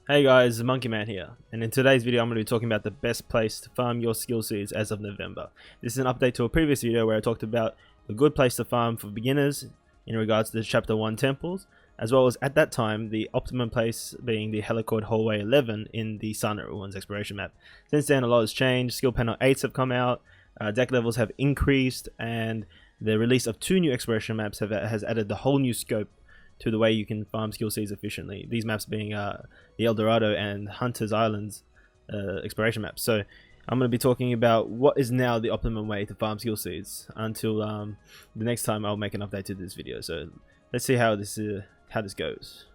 Hey guys, Monkey Man here, and in today's video I'm going to be talking about the best place to farm your skill seeds as of November. This is an update to a previous video where I talked about a good place to farm for beginners in regards to the Chapter 1 temples, as well as at that time the optimum place being the Helicord Hallway 11 in the Sunlit Ruins exploration map. Since then a lot has changed, skill panel 8s have come out, deck levels have increased, and the release of 2 new exploration maps has added the whole new scope to the way you can farm skill seeds efficiently. These maps being the El Dorado and Hunter's Islands exploration maps. So I'm going to be talking about what is now the optimum way to farm skill seeds until the next time I'll make an update to this video. So let's see how this goes.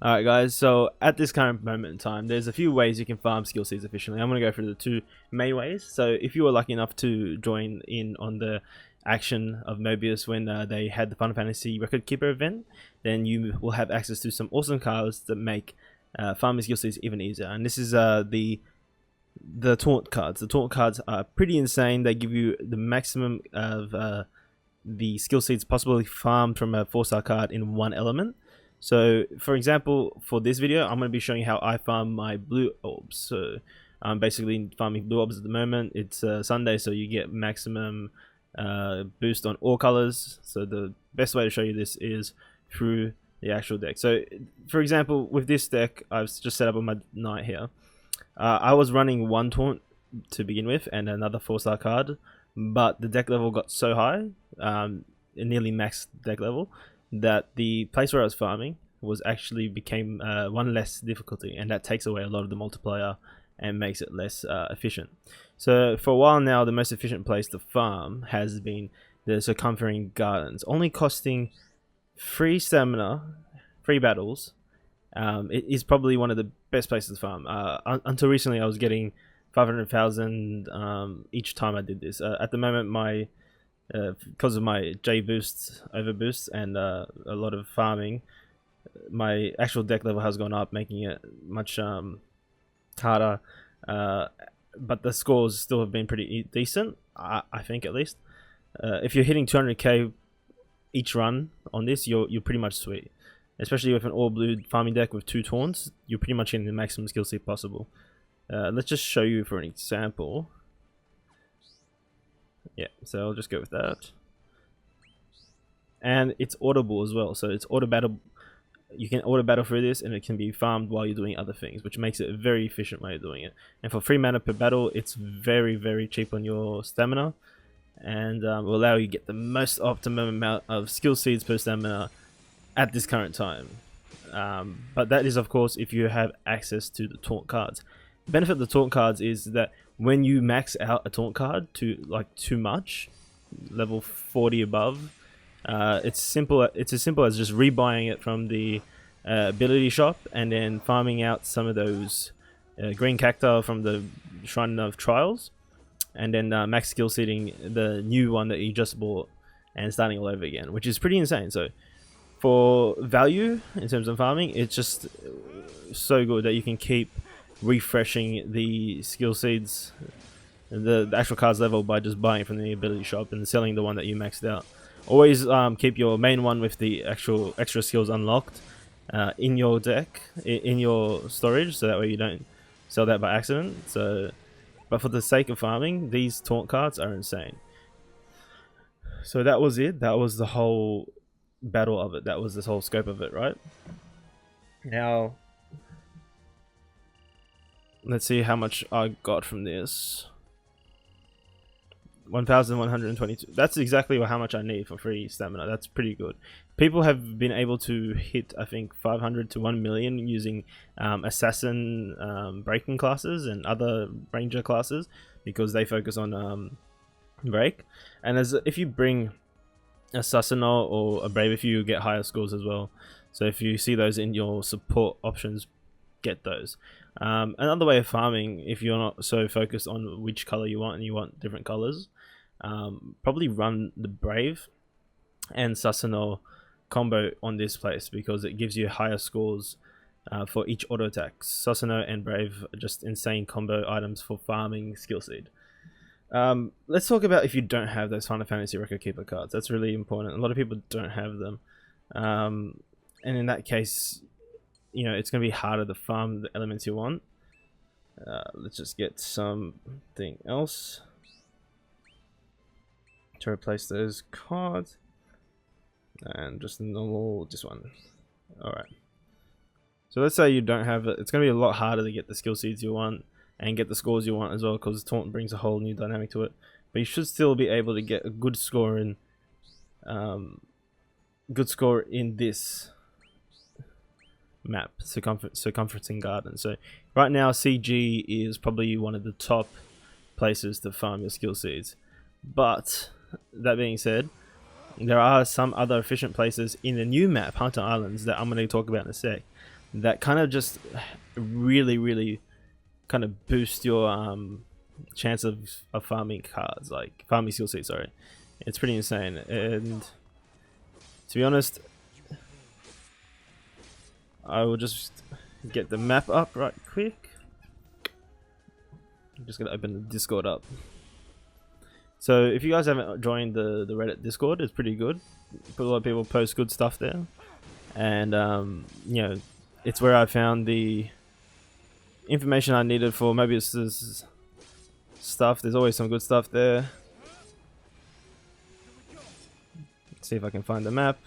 Alright guys, so at this current moment in time, there's a few ways you can farm skill seeds efficiently. I'm going to go through the 2 main ways. So if you were lucky enough to join in on the action of Mobius when they had the Final Fantasy Record Keeper event, then you will have access to some awesome cards that make farming skill seeds even easier. And this is the taunt cards. The taunt cards are pretty insane. They give you the maximum of the skill seeds possibly farmed from a 4-star card in one element. So for example, for this video I'm going to be showing you how I farm my blue orbs. So I'm basically farming blue orbs at the moment. It's Sunday, so you get maximum boost on all colors. So the best way to show you this is through the actual deck. So for example, with this deck I've just set up on my knight here. I was running 1 taunt to begin with and another 4-star card, but the deck level got so high, it nearly maxed deck level, that the place where I was farming was actually became 1 less difficulty, and that takes away a lot of the multiplier and makes it less efficient. So for a while now, the most efficient place to farm has been the Circumferring Gardens, only costing 3 stamina, 3 battles. It is probably one of the best places to farm. Until recently I was getting 500,000 each time I did this. At the moment my because of my J boosts, overboosts, and a lot of farming, my actual deck level has gone up, making it much harder. But the scores still have been pretty decent, I think, at least. If you're hitting 200k each run on this, you're pretty much sweet. Especially with an all blue farming deck with 2 taunts, you're pretty much getting the maximum skill seed possible. Let's just show you for an example. Yeah, so I'll just go with that. And it's audible as well, so it's auto battle. You can auto battle through this, and it can be farmed while you're doing other things, which makes it a very efficient way of doing it. And for 3 mana per battle, it's very, very cheap on your stamina, and will allow you to get the most optimum amount of skill seeds per stamina at this current time. But that is, of course, if you have access to the taunt cards. The benefit of the taunt cards is that when you max out a taunt card to like too much, level 40 above, it's as simple as just rebuying it from the ability shop and then farming out some of those green cacti from the Shrine of Trials, and then max skill seeding the new one that you just bought and starting all over again, which is pretty insane. So for value in terms of farming, it's just so good that you can keep refreshing the skill seeds, the actual cards level, by just buying it from the ability shop and selling the one that you maxed out. Always keep your main one with the actual extra skills unlocked in your deck, in your storage, so that way you don't sell that by accident. So, but for the sake of farming, these taunt cards are insane. So that was it. That was the whole battle of it. That was this whole scope of it, right? Now let's see how much I got from this. 1,122. That's exactly how much I need for 3 stamina. That's pretty good. People have been able to hit, I think, 500 to 1 million using assassin breaking classes and other ranger classes, because they focus on break. And if you bring a Sassanol or a Brave, if you get higher scores as well. So if you see those in your support options, get those. Another way of farming, if you're not so focused on which color you want and you want different colors, probably run the Brave and Sassanol combo on this place because it gives you higher scores for each auto attack. Susano and Brave are just insane combo items for farming skill seed. Let's talk about if you don't have those Final Fantasy Record Keeper cards. That's really important. A lot of people don't have them, and in that case, you know, it's going to be harder to farm the elements you want. Let's just get something else to replace those cards, and just normal, just one. Alright, so let's say you don't have it. It's going to be a lot harder to get the skill seeds you want and get the scores you want as well, because Taunt brings a whole new dynamic to it. But you should still be able to get a good score in this map, Circumferencing Garden. So right now CG is probably one of the top places to farm your skill seeds, but that being said, there are some other efficient places in the new map, Hunter Islands, that I'm going to talk about in a sec, that kind of just really kind of boost your chance of farming cards, like farming skill seeds. Sorry, it's pretty insane. And to be honest, I will just get the map up right quick. I'm just gonna open the Discord up. So if you guys haven't joined the Reddit Discord, it's pretty good. A lot of people post good stuff there, and you know, it's where I found the information I needed for Mobius's stuff. There's always some good stuff there. Let's see if I can find the map.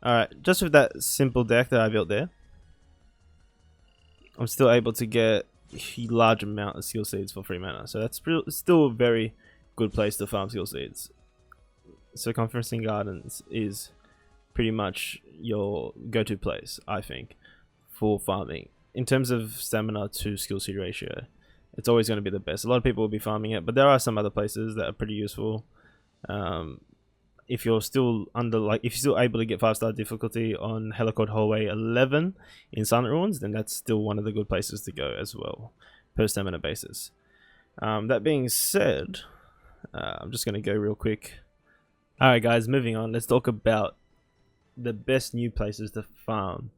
Alright, just with that simple deck that I built there, I'm still able to get a large amount of skill seeds for free mana. So that's still a very good place to farm skill seeds. Circumferencing Gardens is pretty much your go-to place, I think, for farming. In terms of stamina to skill seed ratio, it's always going to be the best. A lot of people will be farming it, but there are some other places that are pretty useful. If you're still if you're still able to get 5-star difficulty on Helicord Hallway 11 in Silent Ruins, then that's still one of the good places to go as well, per stamina basis. That being said, I'm just going to go real quick. Alright guys, moving on, let's talk about the best new places to farm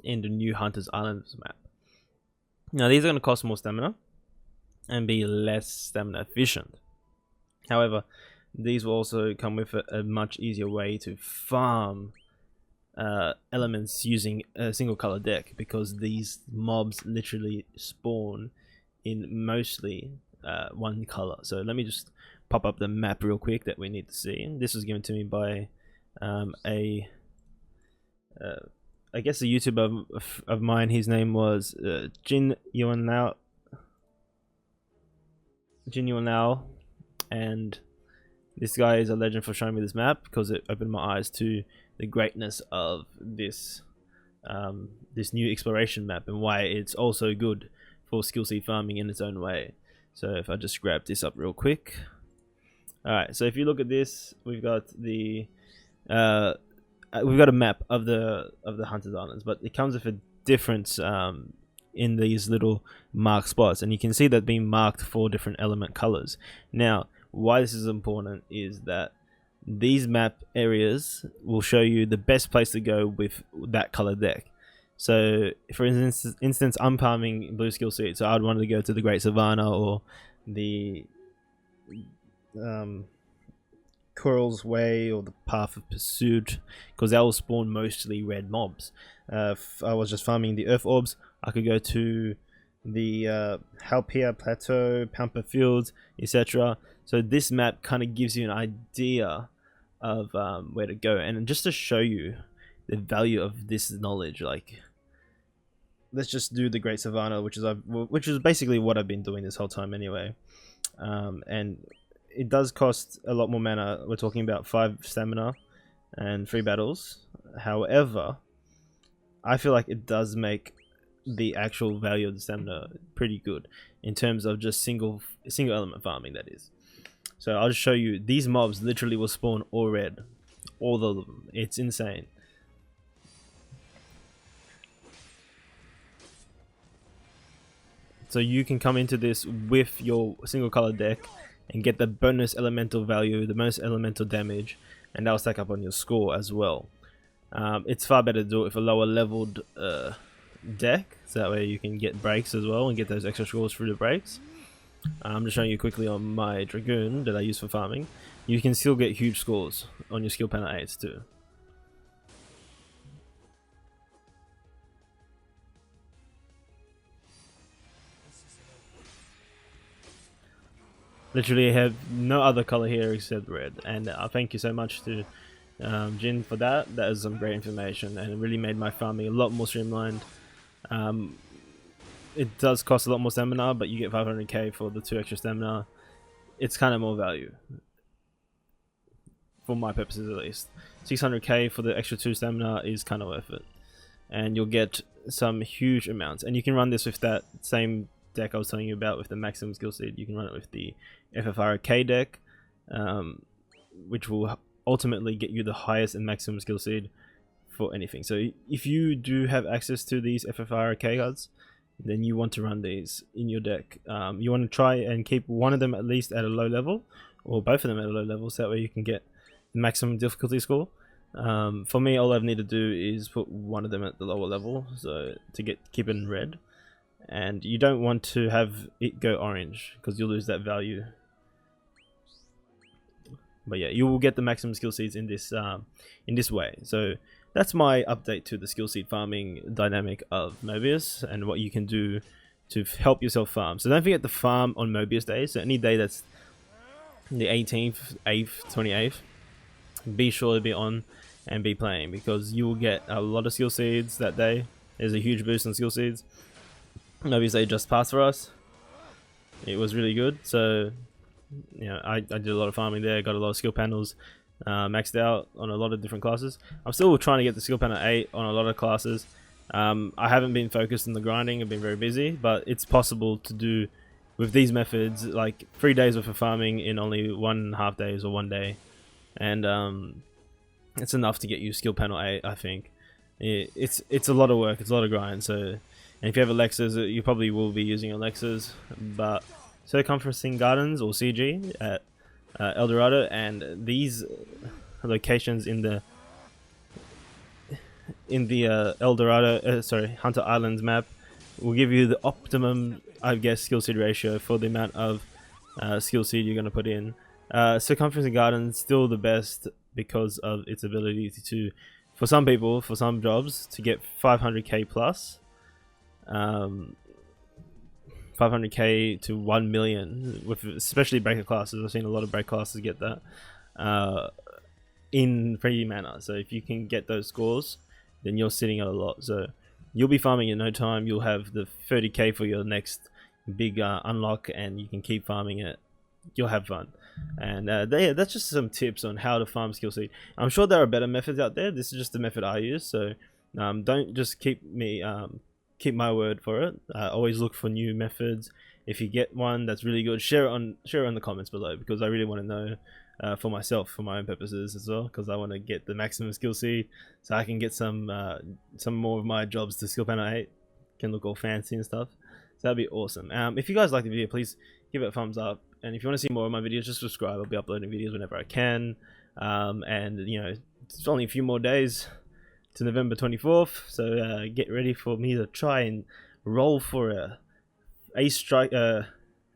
in the new Hunter's Islands map. Now these are going to cost more stamina and be less stamina efficient. However, these will also come with a much easier way to farm elements using a single color deck, because these mobs literally spawn in mostly one color. So let me just pop up the map real quick that we need to see. This was given to me by I guess a YouTuber of mine. His name was Jin Yuan Lao, and this guy is a legend for showing me this map, because it opened my eyes to the greatness of this this new exploration map and why it's also good for skill seed farming in its own way. So if I just grab this up real quick. Alright, so if you look at this, we've got the we've got a map of the Hunter's Islands, but it comes with a difference in these little marked spots, and you can see that being marked for different element colors. Now, why this is important is that these map areas will show you the best place to go with that color deck. So for instance, I'm farming blue skill seed, so I'd want to go to the Great Savannah or the Coral's Way or the Path of Pursuit, because that will spawn mostly red mobs. If I was just farming the Earth Orbs, I could go to the Halpia Plateau, Pampa Fields, etc. So this map kind of gives you an idea of where to go, and just to show you the value of this knowledge, like, let's just do the Great Savannah, which is basically what I've been doing this whole time anyway. And it does cost a lot more mana. We're talking about 5 stamina and 3 battles. However, I feel like it does make the actual value of the stamina pretty good in terms of just single element farming, that is. So I'll just show you, these mobs literally will spawn all red, all of them. It's insane. So you can come into this with your single color deck and get the bonus elemental value, the most elemental damage, and that'll stack up on your score as well. It's far better to do it with a lower leveled deck, so that way you can get breaks as well and get those extra scores through the breaks. I'm just showing you quickly on my Dragoon that I use for farming. You can still get huge scores on your skill panel 8s too. Literally, I have no other color here except red, and thank you so much to Jin for that. That is some great information, and it really made my farming a lot more streamlined. It does cost a lot more stamina, but you get 500k for the 2 extra stamina. It's kind of more value, for my purposes at least. 600k for the extra 2 stamina is kind of worth it, and you'll get some huge amounts. And you can run this with that same deck I was telling you about with the maximum skill seed. You can run it with the FFRK deck, which will ultimately get you the highest and maximum skill seed for anything. So if you do have access to these FFRK cards, then you want to run these in your deck. You want to try and keep one of them at least at a low level, or both of them at a low level, so that way you can get the maximum difficulty score. For me, all I need to do is put one of them at the lower level, so to keep it in red. And you don't want to have it go orange, because you'll lose that value. But yeah, you will get the maximum skill seeds in this way. So that's my update to the skill seed farming dynamic of Mobius and what you can do to help yourself farm. So don't forget to farm on Mobius days. So any day that's the 18th, 8th, 28th, be sure to be on and be playing, because you will get a lot of skill seeds that day. There's a huge boost on skill seeds. Mobius Day just passed for us. It was really good. So you know, I did a lot of farming there, got a lot of skill panels maxed out on a lot of different classes. I'm still trying to get the skill panel 8 on a lot of classes. I haven't been focused on the grinding, I've been very busy, but it's possible to do with these methods, like 3 days worth of farming in only 1.5 days or 1 day. And it's enough to get you skill panel 8, I think. It's a lot of work, it's a lot of grind. So, and if you have Alexas, you probably will be using Alexas, but Circumferencing Gardens or CG at El Dorado, and these locations in the El Dorado, Hunter Islands map will give you the optimum, I guess, skill seed ratio for the amount of skill seed you're going to put in. Circumferencing Gardens still the best because of its ability to, for some people, for some jobs, to get 500k plus. 500k to 1 million, with especially breaker classes. I've seen a lot of breaker classes get that in pretty manner. So if you can get those scores, then you're sitting at a lot. So you'll be farming in no time. You'll have the 30k for your next big unlock, and you can keep farming it. You'll have fun. And yeah, that's just some tips on how to farm skill seed. I'm sure there are better methods out there. This is just the method I use. So don't just keep my word for it. Always look for new methods. If you get one that's really good, share it in the comments below, because I really want to know for myself, for my own purposes as well, because I want to get the maximum skill seed so I can get some more of my jobs to skill panel 8, can look all fancy and stuff. So that'd be awesome. If you guys like the video, please give it a thumbs up, and if you want to see more of my videos, just subscribe. I'll be uploading videos whenever I can. And you know, it's only a few more days to November 24th, so get ready for me to try and roll for a Ace Striker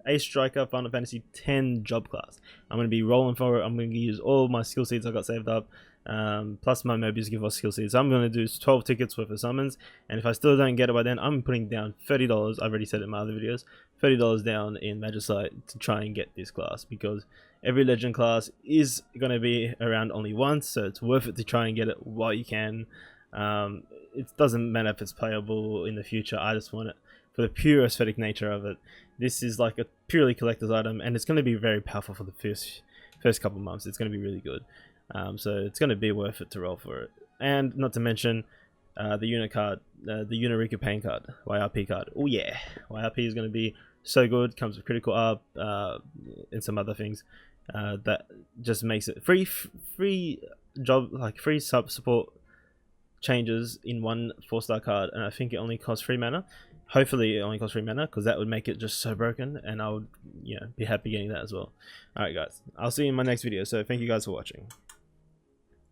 Final Fantasy 10 job class. I'm going to be rolling for it. I'm going to use all my skill seeds I got saved up, plus my Mobius give us skill seeds. So I'm going to do 12 tickets worth of summons, and if I still don't get it by then, I'm putting down $30. I've already said it in my other videos, $30 down in Magicite to try and get this class, because every legend class is going to be around only once, so it's worth it to try and get it while you can. It doesn't matter if it's playable in the future. I just want it for the pure aesthetic nature of it. This is like a purely collector's item, and it's going to be very powerful for the first couple months. It's going to be really good. So it's going to be worth it to roll for it. And not to mention, the unit card, the Uniriku Pain card, YRP card. Oh yeah, YRP is going to be so good. Comes with critical up and some other things that just makes it free job, like free sub support changes in one 4-star card, and I think it only costs 3 mana. Hopefully it only costs 3 mana, because that would make it just so broken, and I would, you know, be happy getting that as well. Alright guys, I'll see you in my next video, so thank you guys for watching.